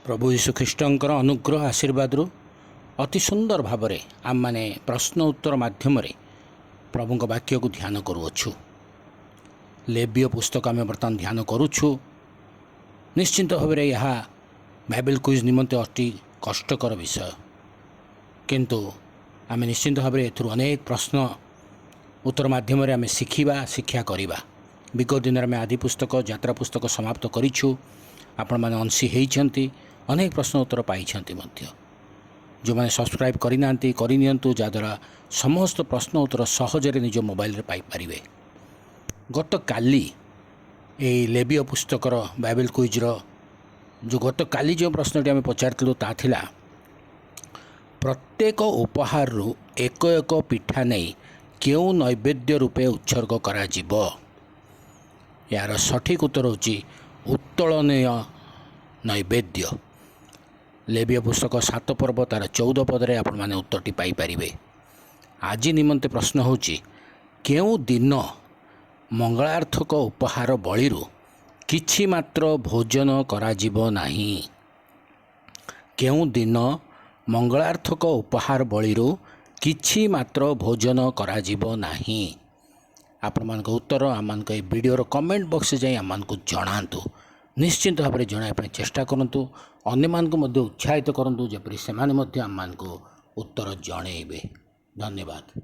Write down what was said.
प्रभु यीशु ख्रीष्टर अनुग्रह आशीर्वाद अति सुंदर भाव आम मैंने प्रश्न उत्तर मध्यम प्रभु वाक्य को ध्यान करुच्छू। लेवीय पुस्तक आम बर्तमान ध्यान करुच्छू। निश्चिंत भाव में यह बाइबल क्विज निमंते अति कष्टकर विषय, किंतु आम निश्चिंत भाव में अनेक प्रश्न उत्तर मध्यम आम शिखा शिक्षा करवा। विगत दिन में आदि पुस्तक यात्रा पुस्तक समाप्त करूँ। आपण मैंने अंशी होती अनेक प्रश्न उत्तर पाई जो मैंने सब्सक्राइब करनी जहाद्वारा समस्त प्रश्न उत्तर सहजरे निज मोबाइल पाइपर। गत काली लेवीय पुस्तकर बाइबल क्विज्र जो गत काली जो प्रश्नटी आम पचारूँ ता थिला प्रत्येक उपहार रु एक एक पिठा नहीं क्यों नैवेद्य रूपे उत्सर्ग करा जिवो। यार सठिक उत्तर होची उत्तोलनीय नैवेद्य। लेवीय पुस्तक 7 पर्व तार 14 पदरे आपण माने उत्तरटी पाइपर। आज निमंते प्रश्न होची केउ दिन मंगलार्थक उपहार बलिरु किछि मात्र भोजन करा जिवो नाही। केउ दिन मंगलार्थक उपहार बलिरु किछि मात्र भोजन करा जिवो नाही। आपण मानक उत्तर आम वीडियोर कमेंट बॉक्स जाई आम जनातु। निश्चिंत भाव में जनाया चेष्टा करूँ। अन्य मानक उत्साहित करूँ जपरी से आम उत्तर जनइबे। धन्यवाद।